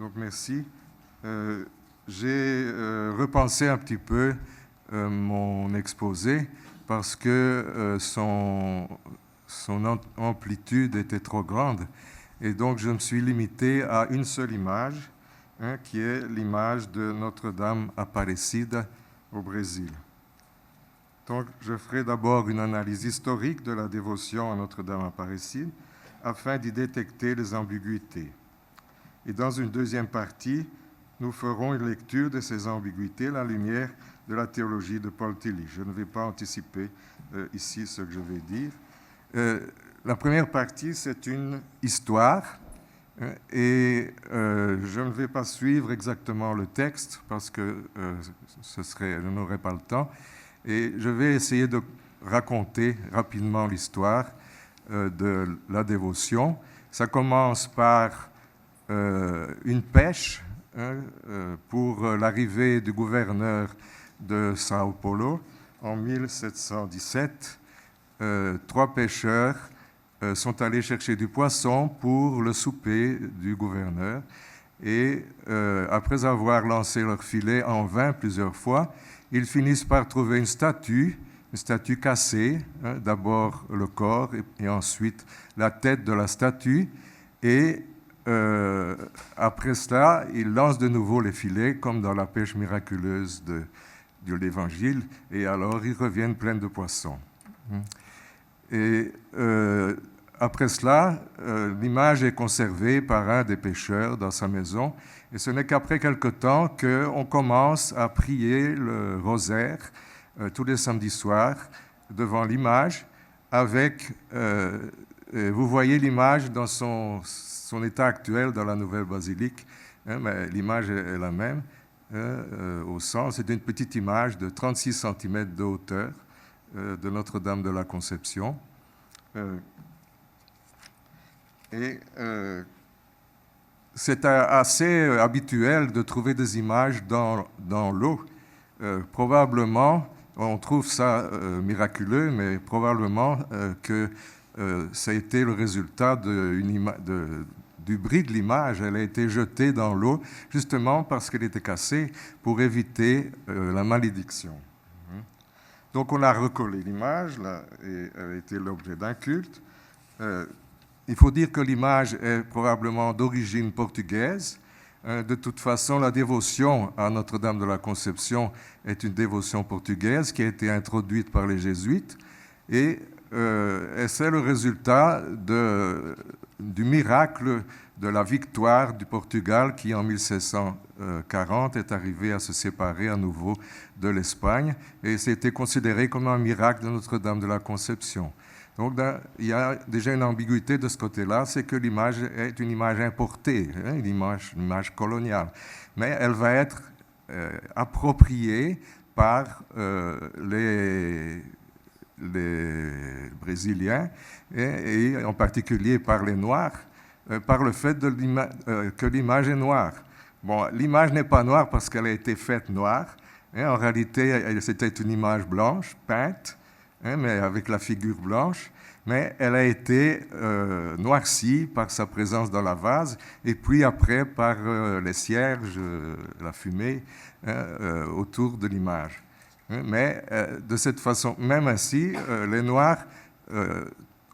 Donc merci. J'ai repensé un petit peu mon exposé parce que son amplitude était trop grande. Et donc je me suis limité à une seule image, qui est l'image de Notre-Dame Aparecida au Brésil. Donc je ferai d'abord une analyse historique de la dévotion à Notre-Dame Aparecida afin d'y détecter les ambiguïtés. Et dans une deuxième partie, nous ferons une lecture de ces ambiguïtés à la lumière de la théologie de Paul Tillich. Je ne vais pas anticiper ici ce que je vais dire. La première partie, c'est une histoire, et je ne vais pas suivre exactement le texte parce que je n'aurai pas le temps. Et je vais essayer de raconter rapidement l'histoire de la dévotion. Ça commence par une pêche pour l'arrivée du gouverneur de Sao Paulo en 1717. 3 pêcheurs sont allés chercher du poisson pour le souper du gouverneur. Et après avoir lancé leur filet en vain plusieurs fois, ils finissent par trouver une statue cassée, d'abord le corps et ensuite la tête de la statue. Et après cela, ils lancent de nouveau les filets, comme dans la pêche miraculeuse de l'Évangile, et alors ils reviennent pleins de poissons. Et après cela, l'image est conservée par un des pêcheurs dans sa maison, et ce n'est qu'après quelque temps qu'on commence à prier le rosaire tous les samedis soirs devant l'image, avec, vous voyez l'image dans son état actuel dans la nouvelle basilique, mais l'image est la même, au centre. C'est une petite image de 36 cm de hauteur de Notre-Dame de la Conception. C'est assez habituel de trouver des images dans l'eau. Probablement, on trouve ça miraculeux, mais probablement que ça a été le résultat du bris de l'image. Elle a été jetée dans l'eau justement parce qu'elle était cassée pour éviter la malédiction. Donc on a recollé l'image, là, et elle a été l'objet d'un culte. Il faut dire que l'image est probablement d'origine portugaise. De toute façon, la dévotion à Notre-Dame de la Conception est une dévotion portugaise qui a été introduite par les jésuites, et c'est le résultat du miracle de la victoire du Portugal qui, en 1640, est arrivé à se séparer à nouveau de l'Espagne, et c'était considéré comme un miracle de Notre-Dame de la Conception. Donc, il y a déjà une ambiguïté de ce côté-là, c'est que l'image est une image importée, une image coloniale. Mais elle va être appropriée par les Brésiliens, et en particulier par les Noirs, par le fait que l'image est noire. Bon, l'image n'est pas noire parce qu'elle a été faite noire. En réalité, c'était une image blanche, peinte, mais avec la figure blanche, mais elle a été noircie par sa présence dans la vase, et puis après par les cierges, la fumée autour de l'image. Mais de cette façon, même ainsi, les Noirs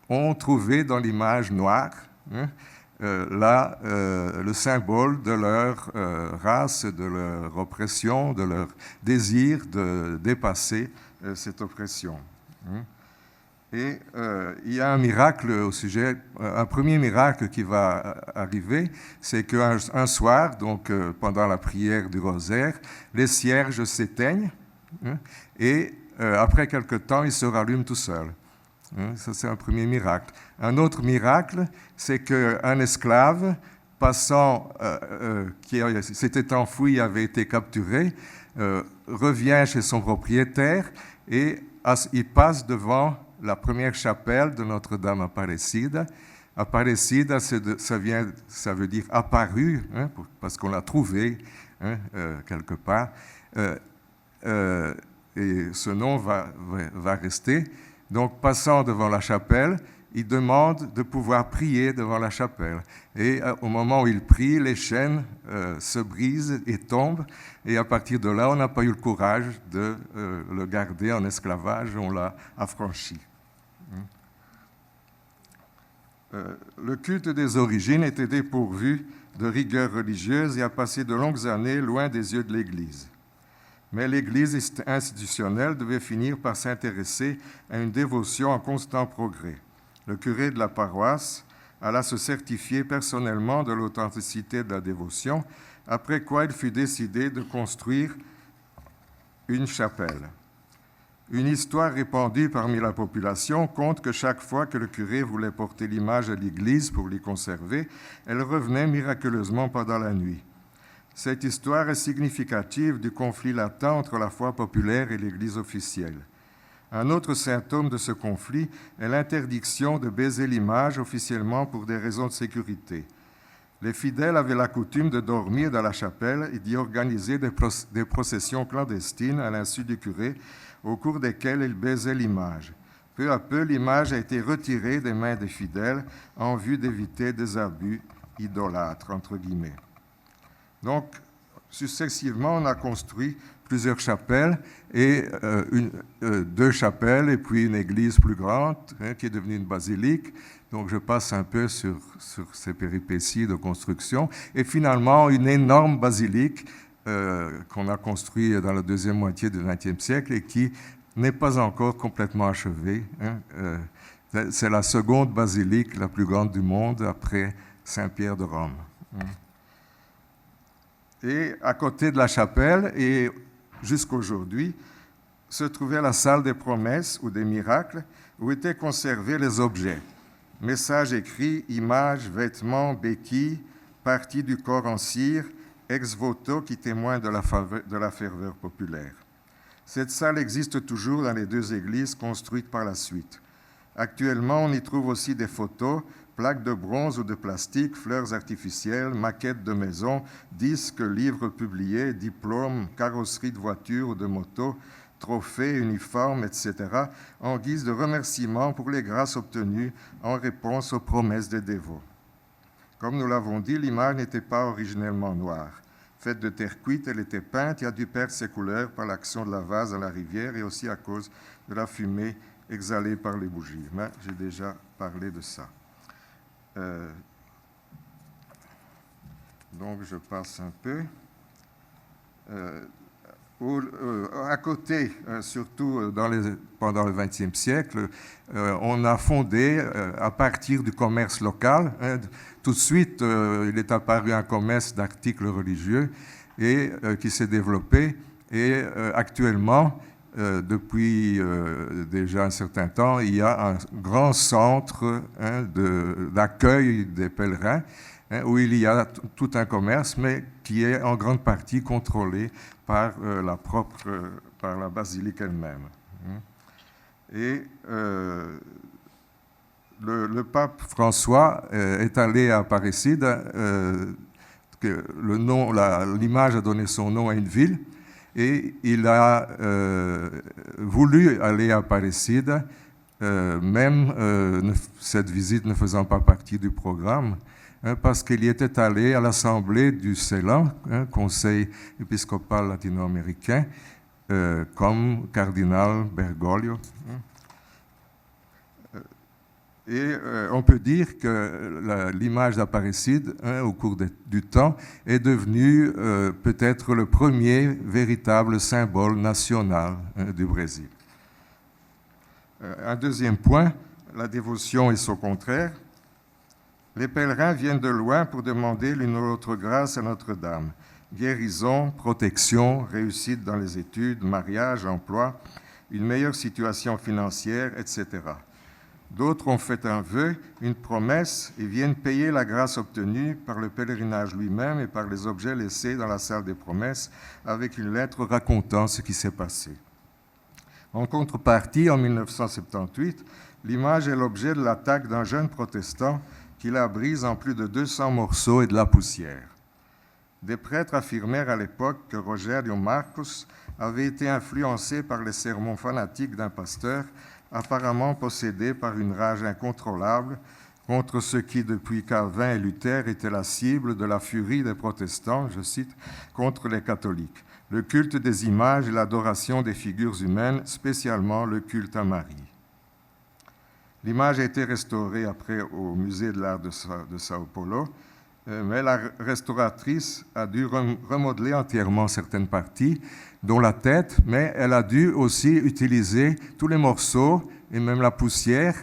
ont trouvé dans l'image noire le symbole de leur race, de leur oppression, de leur désir de dépasser cette oppression. Et il y a un miracle au sujet, un premier miracle qui va arriver, c'est qu'un soir, donc pendant la prière du rosaire, les cierges s'éteignent, et après quelque temps, ils se rallument tout seuls. Ça, c'est un premier miracle. Un autre miracle, c'est qu'un esclave qui s'était enfoui, avait été capturé, revient chez son propriétaire, et il passe devant la première chapelle de Notre-Dame Aparecida. Aparecida, ça veut dire apparu, parce qu'on l'a trouvé quelque part. Et ce nom va rester. Donc, passant devant la chapelle, il demande de pouvoir prier devant la chapelle. Et au moment où il prie, les chaînes se brisent et tombent. Et à partir de là, on n'a pas eu le courage de le garder en esclavage, on l'a affranchi. Le culte des origines était dépourvu de rigueur religieuse et a passé de longues années loin des yeux de l'Église. Mais l'Église institutionnelle devait finir par s'intéresser à une dévotion en constant progrès. Le curé de la paroisse alla se certifier personnellement de l'authenticité de la dévotion, après quoi il fut décidé de construire une chapelle. Une histoire répandue parmi la population compte que chaque fois que le curé voulait porter l'image à l'église pour l'y conserver, elle revenait miraculeusement pendant la nuit. Cette histoire est significative du conflit latent entre la foi populaire et l'église officielle. Un autre symptôme de ce conflit est l'interdiction de baiser l'image officiellement pour des raisons de sécurité. Les fidèles avaient la coutume de dormir dans la chapelle et d'y organiser des processions clandestines à l'insu du curé, au cours desquelles ils baisaient l'image. Peu à peu, l'image a été retirée des mains des fidèles en vue d'éviter des abus idolâtres, entre guillemets. Donc, successivement, on a construit plusieurs chapelles, et 2 chapelles, et puis une église plus grande, qui est devenue une basilique. Donc je passe un peu sur ces péripéties de construction. Et finalement, une énorme basilique qu'on a construite dans la deuxième moitié du XXe siècle et qui n'est pas encore complètement achevée. C'est la seconde basilique la plus grande du monde après Saint-Pierre de Rome. Et à côté de la chapelle, et jusqu'aujourd'hui, se trouvait la salle des promesses ou des miracles, où étaient conservés les objets. Messages écrits, images, vêtements, béquilles, parties du corps en cire, ex-voto qui témoignent de la ferveur populaire. Cette salle existe toujours dans les 2 églises construites par la suite. Actuellement, on y trouve aussi des photos, plaques de bronze ou de plastique, fleurs artificielles, maquettes de maisons, disques, livres publiés, diplômes, carrosseries de voitures ou de motos, trophées, uniformes, etc., en guise de remerciement pour les grâces obtenues en réponse aux promesses des dévots. Comme nous l'avons dit, l'image n'était pas originellement noire. Faite de terre cuite, elle était peinte et a dû perdre ses couleurs par l'action de la vase à la rivière et aussi à cause de la fumée exhalée par les bougies. Mais j'ai déjà parlé de ça. Donc je passe un peu. À côté, surtout pendant le XXe siècle, on a fondé, à partir du commerce local, tout de suite, il est apparu un commerce d'articles religieux et qui s'est développé. Et actuellement, depuis déjà un certain temps, il y a un grand centre d'accueil des pèlerins, où il y a tout un commerce, mais qui est en grande partie contrôlé par la basilique elle-même. Et le pape François est allé à Aparecida, l'image a donné son nom à une ville, et il a voulu aller à Aparecida, même cette visite ne faisant pas partie du programme, parce qu'il y était allé à l'assemblée du CELAN, Conseil épiscopal latino-américain, comme cardinal Bergoglio. Et on peut dire que l'image d'Aparecida, au cours du temps, est devenue peut-être le premier véritable symbole national du Brésil. Un deuxième point, la dévotion et son contraire. Les pèlerins viennent de loin pour demander l'une ou l'autre grâce à Notre-Dame. Guérison, protection, réussite dans les études, mariage, emploi, une meilleure situation financière, etc. D'autres ont fait un vœu, une promesse et viennent payer la grâce obtenue par le pèlerinage lui-même et par les objets laissés dans la salle des promesses avec une lettre racontant ce qui s'est passé. En contrepartie, en 1978, l'image est l'objet de l'attaque d'un jeune protestant qui la brise en plus de 200 morceaux et de la poussière. Des prêtres affirmèrent à l'époque que Rogério Marcos avait été influencé par les sermons fanatiques d'un pasteur apparemment possédé par une rage incontrôlable contre ce qui, depuis Calvin et Luther, était la cible de la furie des protestants, je cite, contre les catholiques, le culte des images et l'adoration des figures humaines, spécialement le culte à Marie. L'image a été restaurée après au musée de l'art de Sao Paulo, mais la restauratrice a dû remodeler entièrement certaines parties, dont la tête, mais elle a dû aussi utiliser tous les morceaux et même la poussière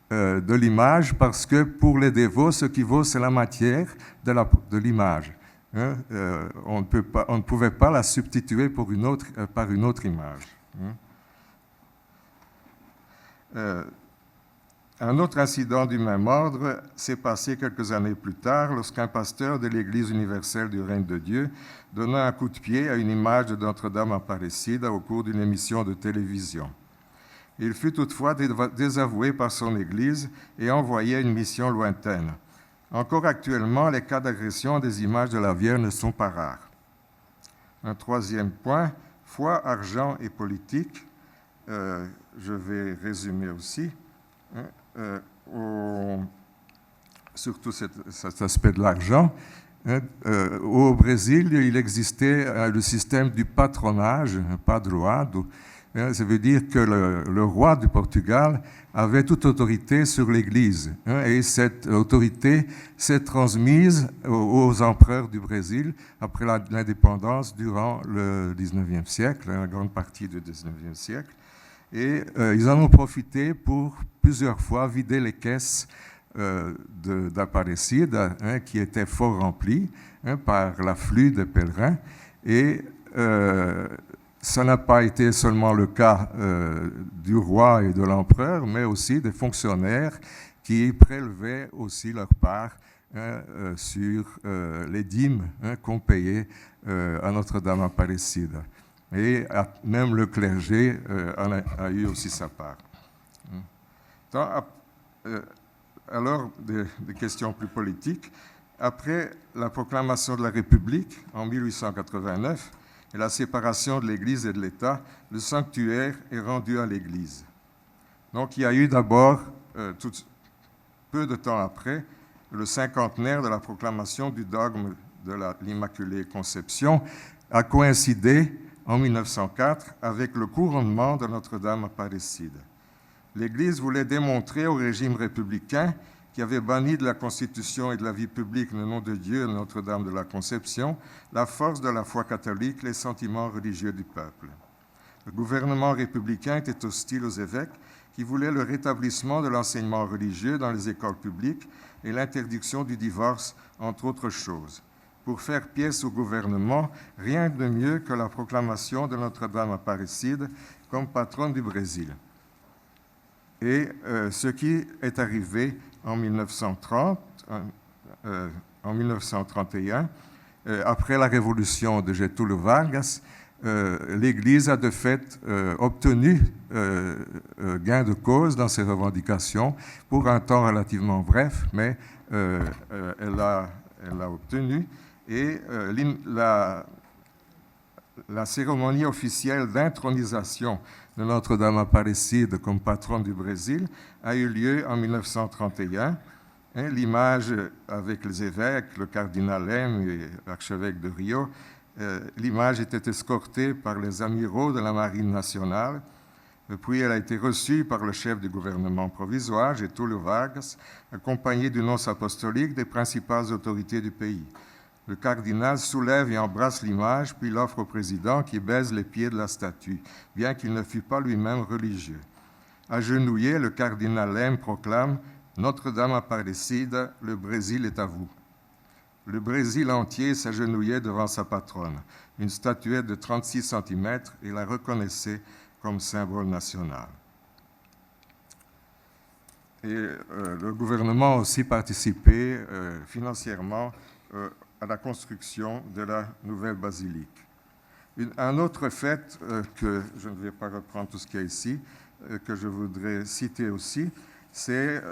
de l'image, parce que pour les dévots, ce qui vaut, c'est la matière de l'image. Hein? On ne pouvait pas la substituer par une autre image. Hein? Un autre incident du même ordre s'est passé quelques années plus tard lorsqu'un pasteur de l'Église universelle du règne de Dieu donna un coup de pied à une image de Notre-Dame Aparecida au cours d'une émission de télévision. Il fut toutefois désavoué par son Église et envoyé à une mission lointaine. Encore actuellement, les cas d'agression à des images de la Vierge ne sont pas rares. Un troisième point, foi, argent et politique. Je vais résumer aussi. Surtout cet aspect de l'argent. Au Brésil, il existait le système du patronage, padroado. Ça veut dire que le roi du Portugal avait toute autorité sur l'Église. Et cette autorité s'est transmise aux empereurs du Brésil après l'indépendance durant le 19e siècle, la grande partie du 19e siècle. Et ils en ont profité pour plusieurs fois vider les caisses d'Aparecida, qui étaient fort remplies par l'afflux des pèlerins. Et ça n'a pas été seulement le cas du roi et de l'empereur, mais aussi des fonctionnaires qui prélevaient aussi leur part sur les dîmes qu'on payait à Notre-Dame Aparecida. Et même le clergé a eu aussi sa part. Alors, des questions plus politiques. Après la proclamation de la République en 1889 et la séparation de l'Église et de l'État, le sanctuaire est rendu à l'Église. Donc il y a eu d'abord, peu de temps après, le cinquantenaire de la proclamation du dogme de l'Immaculée Conception a coïncidé en 1904 avec le couronnement de Notre-Dame Aparecida. L'Église voulait démontrer au régime républicain qui avait banni de la Constitution et de la vie publique le nom de Dieu, Notre-Dame de la Conception, la force de la foi catholique, les sentiments religieux du peuple. Le gouvernement républicain était hostile aux évêques qui voulaient le rétablissement de l'enseignement religieux dans les écoles publiques et l'interdiction du divorce, entre autres choses. Pour faire pièce au gouvernement, rien de mieux que la proclamation de Notre-Dame Aparecida comme patronne du Brésil. Et ce qui est arrivé en 1931, après la révolution de Getúlio Vargas, l'Église a de fait obtenu gain de cause dans ses revendications pour un temps relativement bref, mais elle l'a obtenu. Et la cérémonie officielle d'intronisation de Notre-Dame Aparecida comme patronne du Brésil a eu lieu en 1931. L'image avec les évêques, le cardinal Lem et l'archevêque de Rio, l'image était escortée par les amiraux de la Marine nationale. Puis elle a été reçue par le chef du gouvernement provisoire, Getúlio Vargas, accompagné du nonce apostolique des principales autorités du pays. Le cardinal soulève et embrasse l'image, puis l'offre au président qui baise les pieds de la statue, bien qu'il ne fût pas lui-même religieux. Agenouillé, le cardinal Lem proclame « Notre-Dame Aparecida, le Brésil est à vous ». Le Brésil entier s'agenouillait devant sa patronne, une statuette de 36 cm, et la reconnaissait comme symbole national. Et le gouvernement a aussi participé financièrement à la construction de la nouvelle basilique. Un autre fait que je ne vais pas reprendre tout ce qu'il y a ici, que je voudrais citer aussi, c'est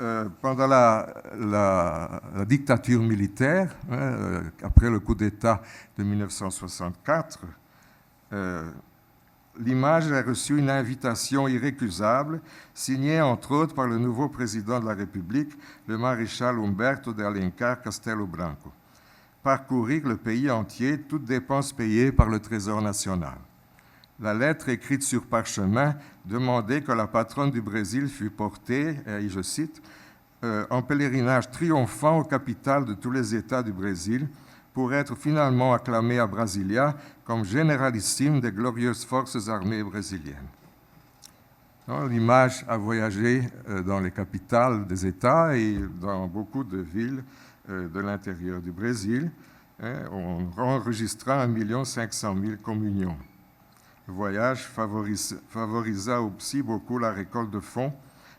pendant la dictature militaire, après le coup d'État de 1964, l'image a reçu une invitation irrécusable, signée entre autres par le nouveau président de la République, le maréchal Umberto de Alencar Castelo Branco. Parcourir le pays entier, toutes dépenses payées par le Trésor national. La lettre écrite sur parchemin demandait que la patronne du Brésil fût portée, et je cite, en pèlerinage triomphant aux capitales de tous les États du Brésil, pour être finalement acclamée à Brasilia comme généralissime des glorieuses forces armées brésiliennes. L'image a voyagé dans les capitales des États et dans beaucoup de villes de l'intérieur du Brésil, en enregistrant 1 500 000 communions. Le voyage favorisa aussi beaucoup la récolte de fonds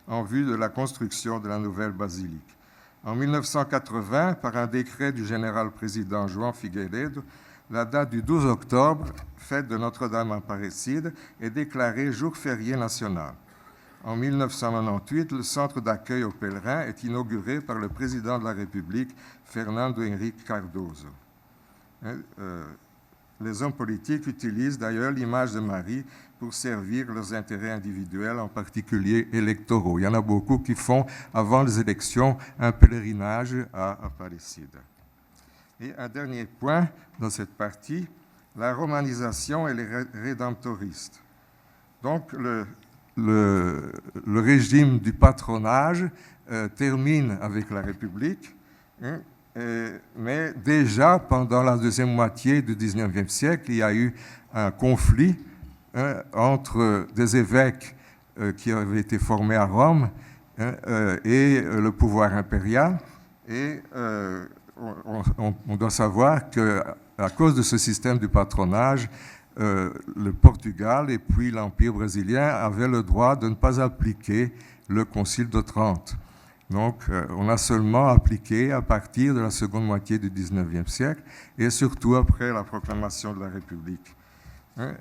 en vue de la construction de la nouvelle basilique. En 1980, par un décret du général-président João Figueiredo, la date du 12 octobre, fête de Notre-Dame Aparecida, est déclarée jour férié national. En 1998, le centre d'accueil aux pèlerins est inauguré par le président de la République, Fernando Henrique Cardoso. Les hommes politiques utilisent d'ailleurs l'image de Marie pour servir leurs intérêts individuels, en particulier électoraux. Il y en a beaucoup qui font, avant les élections, un pèlerinage à Aparecida. Et un dernier point dans cette partie, la romanisation et les rédemptoristes. Donc, le régime du patronage termine avec la République, mais déjà pendant la deuxième moitié du XIXe siècle, il y a eu un conflit entre des évêques qui avaient été formés à Rome et le pouvoir impérial. Et on doit savoir qu'à cause de ce système du patronage, le Portugal et puis l'Empire brésilien avaient le droit de ne pas appliquer le Concile de Trente. Donc, on a seulement appliqué à partir de la seconde moitié du XIXe siècle et surtout après la proclamation de la République.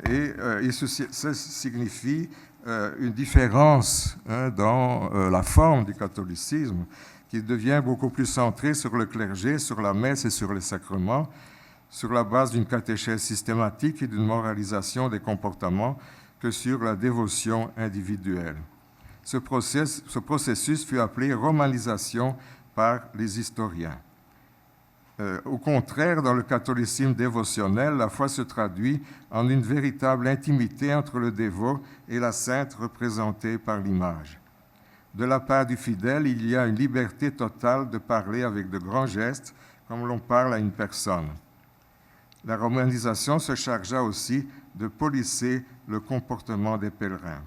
Et ça signifie une différence dans la forme du catholicisme qui devient beaucoup plus centrée sur le clergé, sur la messe et sur les sacrements, sur la base d'une catéchèse systématique et d'une moralisation des comportements que sur la dévotion individuelle. Ce processus fut appelé romanisation par les historiens. Au contraire, dans le catholicisme dévotionnel, la foi se traduit en une véritable intimité entre le dévot et la sainte représentée par l'image. De la part du fidèle, il y a une liberté totale de parler avec de grands gestes, comme l'on parle à une personne. La romanisation se chargea aussi de polisser le comportement des pèlerins.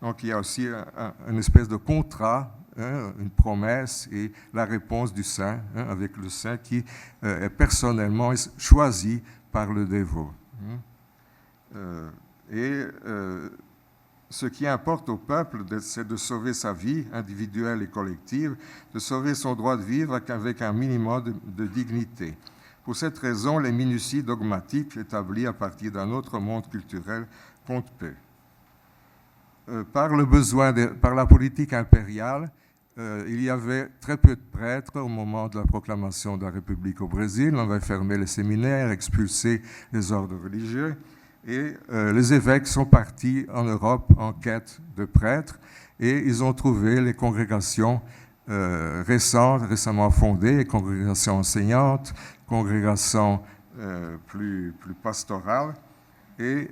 Donc il y a aussi une espèce de contrat, une promesse et la réponse du saint, avec le saint qui est personnellement choisi par le dévot. Ce qui importe au peuple, c'est de sauver sa vie individuelle et collective, de sauver son droit de vivre avec un minimum de dignité. Pour cette raison, les minuties dogmatiques établies à partir d'un autre monde culturel comptent peu. Par la politique impériale, il y avait très peu de prêtres au moment de la proclamation de la République au Brésil. On avait fermé les séminaires, expulsé les ordres religieux, et les évêques sont partis en Europe en quête de prêtres, et ils ont trouvé les congrégations récemment fondées, les congrégations enseignantes, congrégations plus pastorales, et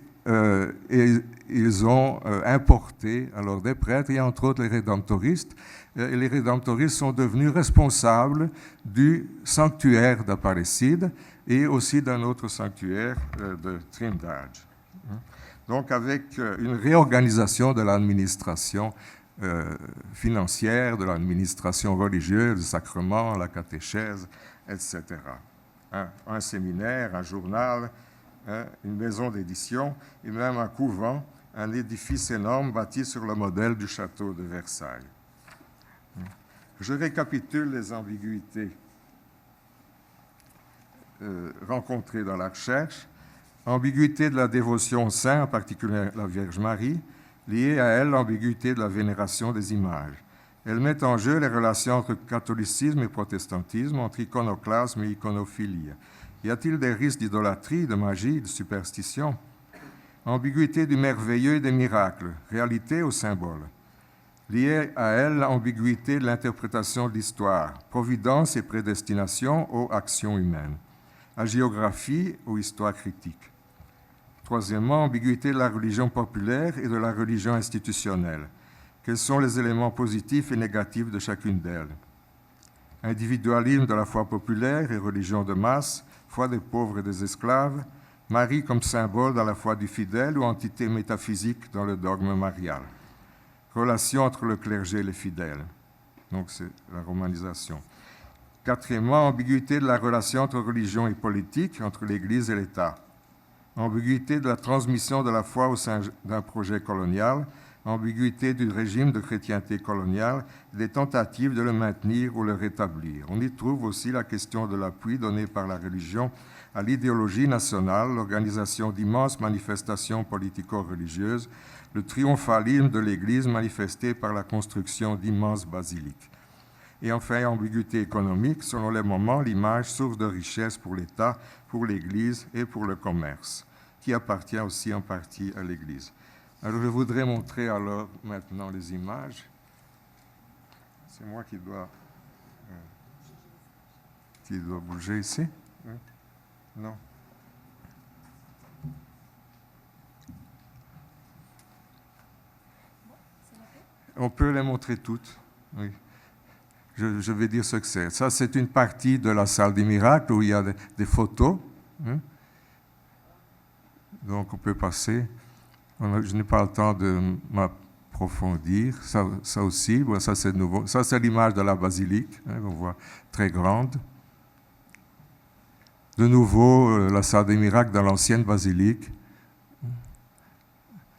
ils ont importé alors des prêtres, et entre autres les rédemptoristes. Et les rédemptoristes sont devenus responsables du sanctuaire d'Aparecida et aussi d'un autre sanctuaire de Trindade. Donc avec une réorganisation de l'administration financière, de l'administration religieuse, du sacrement, la catéchèse, etc. Un séminaire, un journal, une maison d'édition et même un couvent, un édifice énorme bâti sur le modèle du château de Versailles. Je récapitule les ambiguïtés rencontrées dans la recherche. Ambiguïté de la dévotion au saint, en particulier la Vierge Marie, liée à elle l'ambiguïté de la vénération des images. Elle met en jeu les relations entre catholicisme et protestantisme, entre iconoclasme et iconophilie. Y a-t-il des risques d'idolâtrie, de magie, de superstition? Ambiguïté du merveilleux et des miracles, réalité ou symbole. Liée à elle, l'ambiguïté de l'interprétation de l'histoire, providence et prédestination ou action humaine, hagiographie ou histoire critique. Troisièmement, ambiguïté de la religion populaire et de la religion institutionnelle. Quels sont les éléments positifs et négatifs de chacune d'elles? Individualisme de la foi populaire et religion de masse, foi des pauvres et des esclaves, Marie comme symbole dans la foi du fidèle ou entité métaphysique dans le dogme marial. Relation entre le clergé et les fidèles. Donc c'est la romanisation. Quatrièmement, ambiguïté de la relation entre religion et politique, entre l'Église et l'État. Ambiguïté de la transmission de la foi au sein d'un projet colonial, ambiguïté du régime de chrétienté coloniale, des tentatives de le maintenir ou le rétablir. On y trouve aussi la question de l'appui donné par la religion à l'idéologie nationale, l'organisation d'immenses manifestations politico-religieuses, le triomphalisme de l'Église manifesté par la construction d'immenses basiliques. Et enfin, ambiguïté économique, selon les moments, l'image source de richesse pour l'État, pour l'Église et pour le commerce, qui appartient aussi en partie à l'Église. Alors, je voudrais montrer alors maintenant les images. C'est moi qui dois bouger ici. Non. On peut les montrer toutes. Oui. Je vais dire ce que c'est. Ça, c'est une partie de la salle des miracles où il y a des photos. Donc, on peut passer. Je n'ai pas le temps de m'approfondir. Ça aussi, ça c'est nouveau. Ça, c'est l'image de la basilique. On voit très grande. De nouveau, la salle des miracles dans l'ancienne basilique.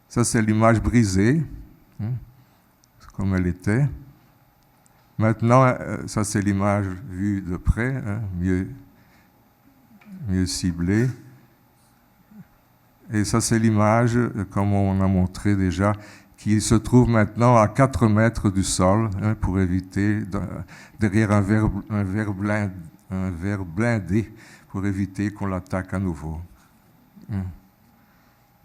Ça, c'est l'image brisée, comme elle était. Maintenant, ça, c'est l'image vue de près, mieux ciblée. Et ça, c'est l'image, comme on a montré déjà, qui se trouve maintenant à 4 mètres du sol, pour éviter, derrière un verre blindé, pour éviter qu'on l'attaque à nouveau.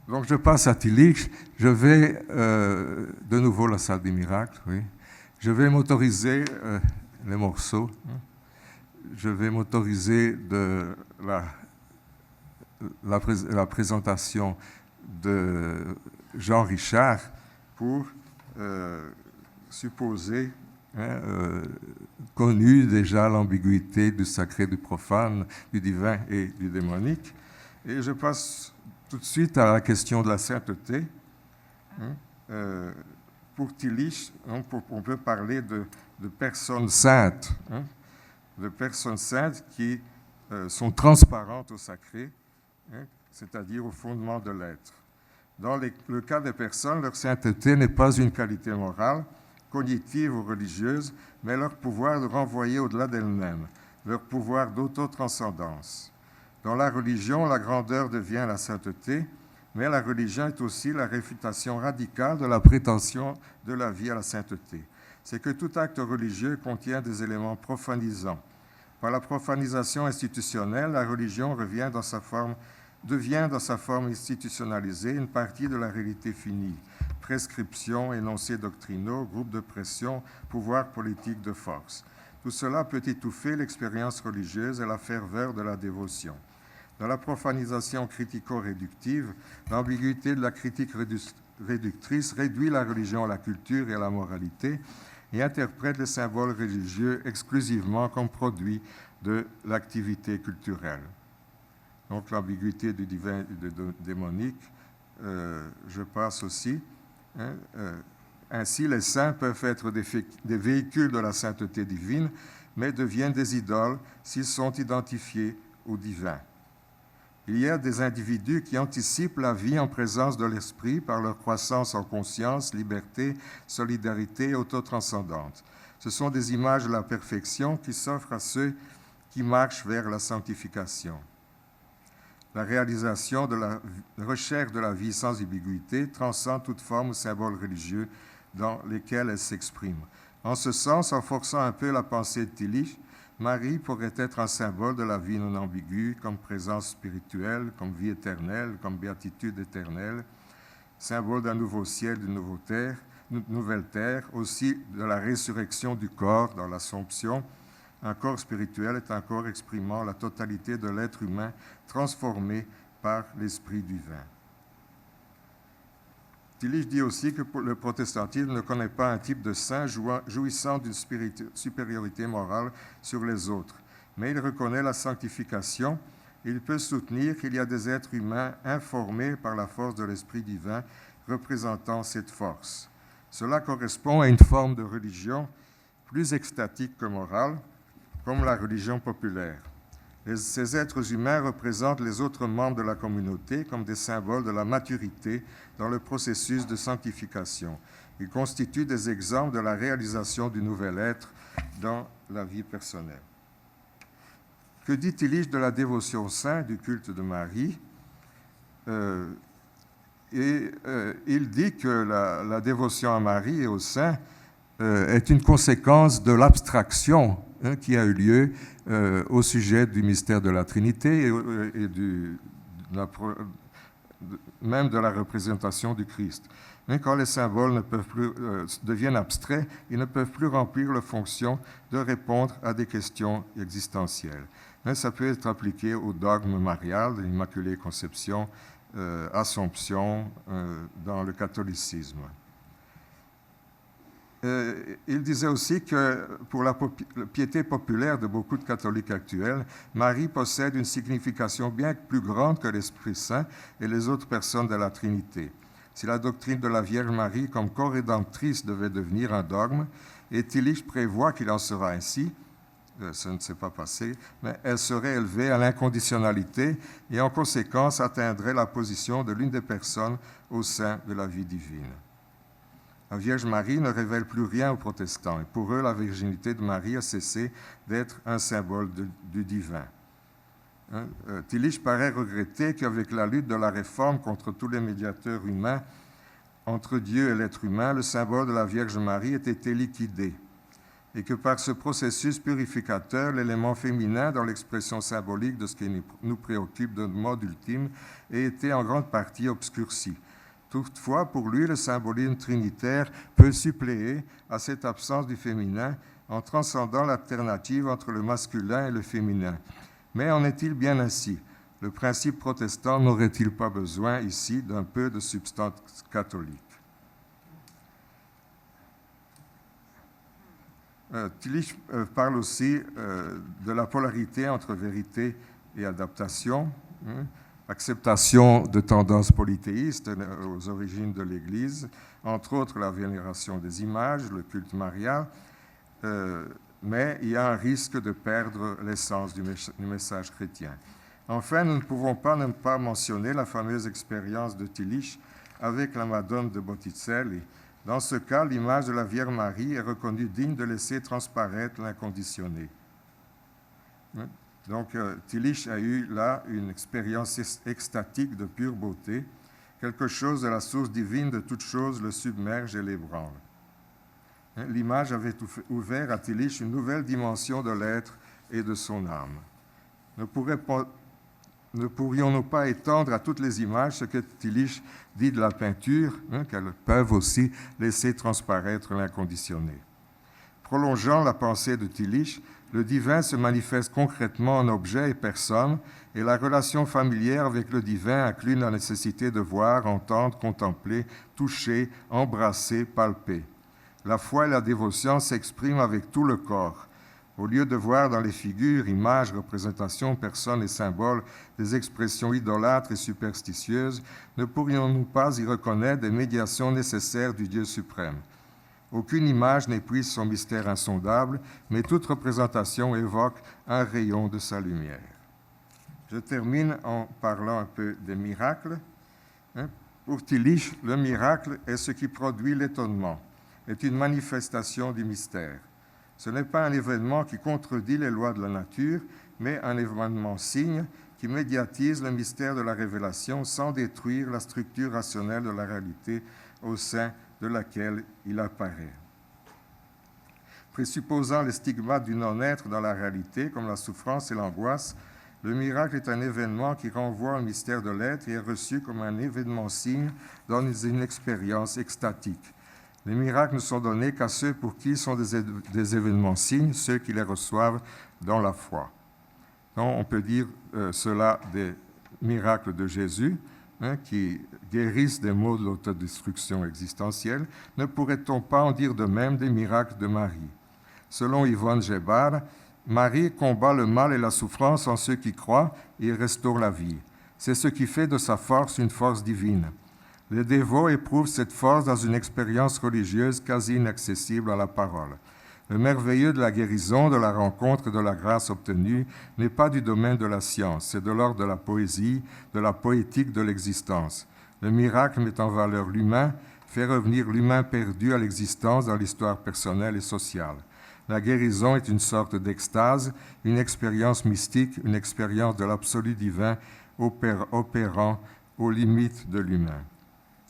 Donc, je passe à Tillich. Je vais, de nouveau, la salle des miracles, oui. Je vais m'autoriser les morceaux. Je vais m'autoriser de la présentation de Jean Richard pour supposer, connu déjà l'ambiguïté du sacré, du profane, du divin et du démonique. Et je passe tout de suite à la question de la sainteté. Pour Tillich, on peut parler de personnes saintes, de personnes saintes qui sont transparentes au sacré, c'est-à-dire au fondement de l'être. Dans le cas des personnes, leur sainteté n'est pas une qualité morale, cognitive ou religieuse, mais leur pouvoir de renvoyer au-delà d'elles-mêmes, leur pouvoir d'autotranscendance. Dans la religion, la grandeur devient la sainteté, mais la religion est aussi la réfutation radicale de la prétention de la vie à la sainteté. C'est que tout acte religieux contient des éléments profanisants. Par la profanisation institutionnelle, la religion devient dans sa forme institutionnalisée une partie de la réalité finie. Prescriptions, énoncés doctrinaux, groupes de pression, pouvoir politique de force. Tout cela peut étouffer l'expérience religieuse et la ferveur de la dévotion. Dans la profanisation critico-réductive, l'ambiguïté de la critique réductrice réduit la religion à la culture et à la moralité et interprète les symboles religieux exclusivement comme produit de l'activité culturelle. Donc l'ambiguïté du divin et du démonique, je passe aussi. Ainsi, les saints peuvent être des véhicules de la sainteté divine, mais deviennent des idoles s'ils sont identifiés au divin. Il y a des individus qui anticipent la vie en présence de l'esprit par leur croissance en conscience, liberté, solidarité et autotranscendante. Ce sont des images de la perfection qui s'offrent à ceux qui marchent vers la sanctification. La réalisation de la recherche de la vie sans ambiguïté transcende toute forme ou symbole religieux dans lesquels elle s'exprime. En ce sens, en forçant un peu la pensée de Tillich, Marie pourrait être un symbole de la vie non ambiguë, comme présence spirituelle, comme vie éternelle, comme béatitude éternelle, symbole d'un nouveau ciel, d'une nouvelle terre, aussi de la résurrection du corps dans l'Assomption. Un corps spirituel est un corps exprimant la totalité de l'être humain transformé par l'Esprit divin. Tillich dit aussi que le protestantisme ne connaît pas un type de saint jouissant d'une supériorité morale sur les autres, mais il reconnaît la sanctification. Il peut soutenir qu'il y a des êtres humains informés par la force de l'Esprit divin représentant cette force. Cela correspond à une forme de religion plus extatique que morale, comme la religion populaire. Ces êtres humains représentent les autres membres de la communauté comme des symboles de la maturité dans le processus de sanctification. Ils constituent des exemples de la réalisation du nouvel être dans la vie personnelle. Que dit Tillich de la dévotion au saint, du culte de Marie? Il dit que la dévotion à Marie et au saint est une conséquence de l'abstraction qui a eu lieu au sujet du mystère de la Trinité et même de la représentation du Christ. Mais quand les symboles deviennent abstraits, ils ne peuvent plus remplir la fonction de répondre à des questions existentielles. Mais ça peut être appliqué au dogme marial de l'Immaculée Conception, Assomption dans le catholicisme. Il disait aussi que pour la piété populaire de beaucoup de catholiques actuels, Marie possède une signification bien plus grande que l'Esprit Saint et les autres personnes de la Trinité. Si la doctrine de la Vierge Marie comme co-rédemptrice devait devenir un dogme, et Tillich prévoit qu'il en sera ainsi, ça ne s'est pas passé, mais elle serait élevée à l'inconditionnalité et en conséquence atteindrait la position de l'une des personnes au sein de la vie divine. La Vierge Marie ne révèle plus rien aux protestants et pour eux, la virginité de Marie a cessé d'être un symbole du divin. Tillich paraît regretter qu'avec la lutte de la Réforme contre tous les médiateurs humains entre Dieu et l'être humain, le symbole de la Vierge Marie ait été liquidé et que par ce processus purificateur, l'élément féminin dans l'expression symbolique de ce qui nous préoccupe de mode ultime ait été en grande partie obscurci. Toutefois, pour lui, le symbolisme trinitaire peut suppléer à cette absence du féminin en transcendant l'alternative entre le masculin et le féminin. Mais en est-il bien ainsi? Le principe protestant n'aurait-il pas besoin ici d'un peu de substance catholique? Tillich parle aussi de la polarité entre vérité et adaptation, acceptation de tendances polythéistes aux origines de l'Église, entre autres la vénération des images, le culte marial, mais il y a un risque de perdre l'essence du message chrétien. Enfin, nous ne pouvons pas ne pas mentionner la fameuse expérience de Tillich avec la Madone de Botticelli. Dans ce cas, l'image de la Vierge Marie est reconnue digne de laisser transparaître l'inconditionné. Donc, Tillich a eu là une expérience extatique de pure beauté. Quelque chose de la source divine de toute chose le submerge et l'ébranle. L'image avait ouvert à Tillich une nouvelle dimension de l'être et de son âme. Ne pourrions-nous pas étendre à toutes les images ce que Tillich dit de la peinture, qu'elles peuvent aussi laisser transparaître l'inconditionné? Prolongeant la pensée de Tillich, le divin se manifeste concrètement en objet et personne, et la relation familière avec le divin inclut la nécessité de voir, entendre, contempler, toucher, embrasser, palper. La foi et la dévotion s'expriment avec tout le corps. Au lieu de voir dans les figures, images, représentations, personnes et symboles des expressions idolâtres et superstitieuses, ne pourrions-nous pas y reconnaître des médiations nécessaires du Dieu suprême? Aucune image n'épuise son mystère insondable, mais toute représentation évoque un rayon de sa lumière. Je termine en parlant un peu des miracles. Pour Tillich, le miracle est ce qui produit l'étonnement, est une manifestation du mystère. Ce n'est pas un événement qui contredit les lois de la nature, mais un événement signe qui médiatise le mystère de la révélation sans détruire la structure rationnelle de la réalité au sein de laquelle il apparaît. Présupposant les stigmates du non-être dans la réalité, comme la souffrance et l'angoisse, le miracle est un événement qui renvoie au mystère de l'être et est reçu comme un événement-signe dans une expérience extatique. Les miracles ne sont donnés qu'à ceux pour qui ils sont des événements-signes, ceux qui les reçoivent dans la foi. Donc, on peut dire cela des miracles de Jésus, qui guérissent des maux de l'autodestruction existentielle. Ne pourrait-on pas en dire de même des miracles de Marie? Selon Yvonne Gebhard, Marie combat le mal et la souffrance en ceux qui croient et restaure la vie. C'est ce qui fait de sa force une force divine. Les dévots éprouvent cette force dans une expérience religieuse quasi inaccessible à la parole. Le merveilleux de la guérison, de la rencontre et de la grâce obtenue n'est pas du domaine de la science, c'est de l'ordre de la poésie, de la poétique de l'existence. Le miracle met en valeur l'humain, fait revenir l'humain perdu à l'existence dans l'histoire personnelle et sociale. La guérison est une sorte d'extase, une expérience mystique, une expérience de l'absolu divin opérant aux limites de l'humain.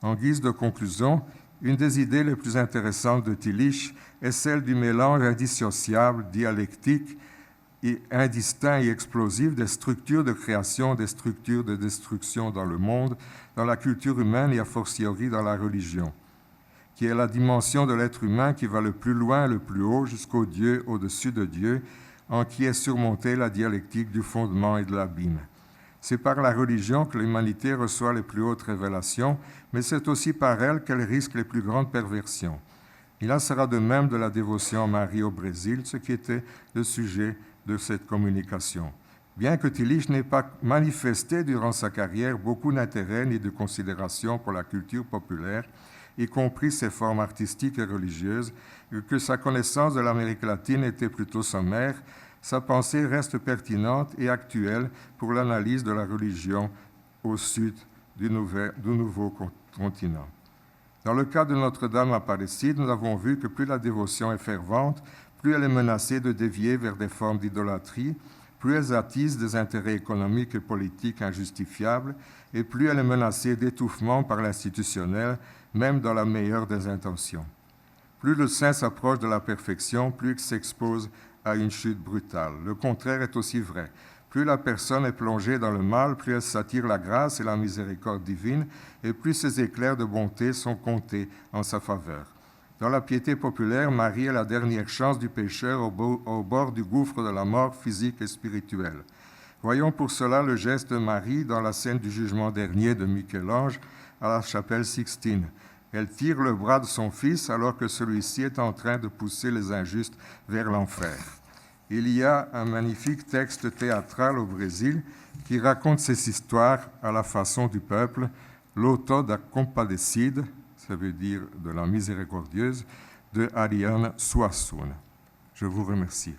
En guise de conclusion, une des idées les plus intéressantes de Tillich est celle du mélange indissociable, dialectique, et indistinct et explosif des structures de création, des structures de destruction dans le monde, dans la culture humaine et a fortiori dans la religion, qui est la dimension de l'être humain qui va le plus loin, le plus haut, jusqu'au Dieu, au-dessus de Dieu, en qui est surmontée la dialectique du fondement et de l'abîme. C'est par la religion que l'humanité reçoit les plus hautes révélations, mais c'est aussi par elle qu'elle risque les plus grandes perversions. Il en sera de même de la dévotion à Marie au Brésil, ce qui était le sujet de cette communication. Bien que Tillich n'ait pas manifesté durant sa carrière beaucoup d'intérêt ni de considération pour la culture populaire, y compris ses formes artistiques et religieuses, et que sa connaissance de l'Amérique latine était plutôt sommaire, sa pensée reste pertinente et actuelle pour l'analyse de la religion au sud du nouveau continent. Dans le cas de Notre-Dame Apparecide, nous avons vu que plus la dévotion est fervente, plus elle est menacée de dévier vers des formes d'idolâtrie, plus elle attise des intérêts économiques et politiques injustifiables, et plus elle est menacée d'étouffement par l'institutionnel, même dans la meilleure des intentions. Plus le saint s'approche de la perfection, plus il s'expose à une chute brutale. Le contraire est aussi vrai. Plus la personne est plongée dans le mal, plus elle s'attire la grâce et la miséricorde divine, et plus ses éclairs de bonté sont comptés en sa faveur. Dans la piété populaire, Marie est la dernière chance du pécheur au bord du gouffre de la mort physique et spirituelle. Voyons pour cela le geste de Marie dans la scène du jugement dernier de Michel-Ange à la chapelle Sixtine. Elle tire le bras de son fils alors que celui-ci est en train de pousser les injustes vers l'enfer. Il y a un magnifique texte théâtral au Brésil qui raconte ces histoires à la façon du peuple, l'Auto da Compadecida, ça veut dire de la miséricordieuse, de Ariane Suassuna. Je vous remercie.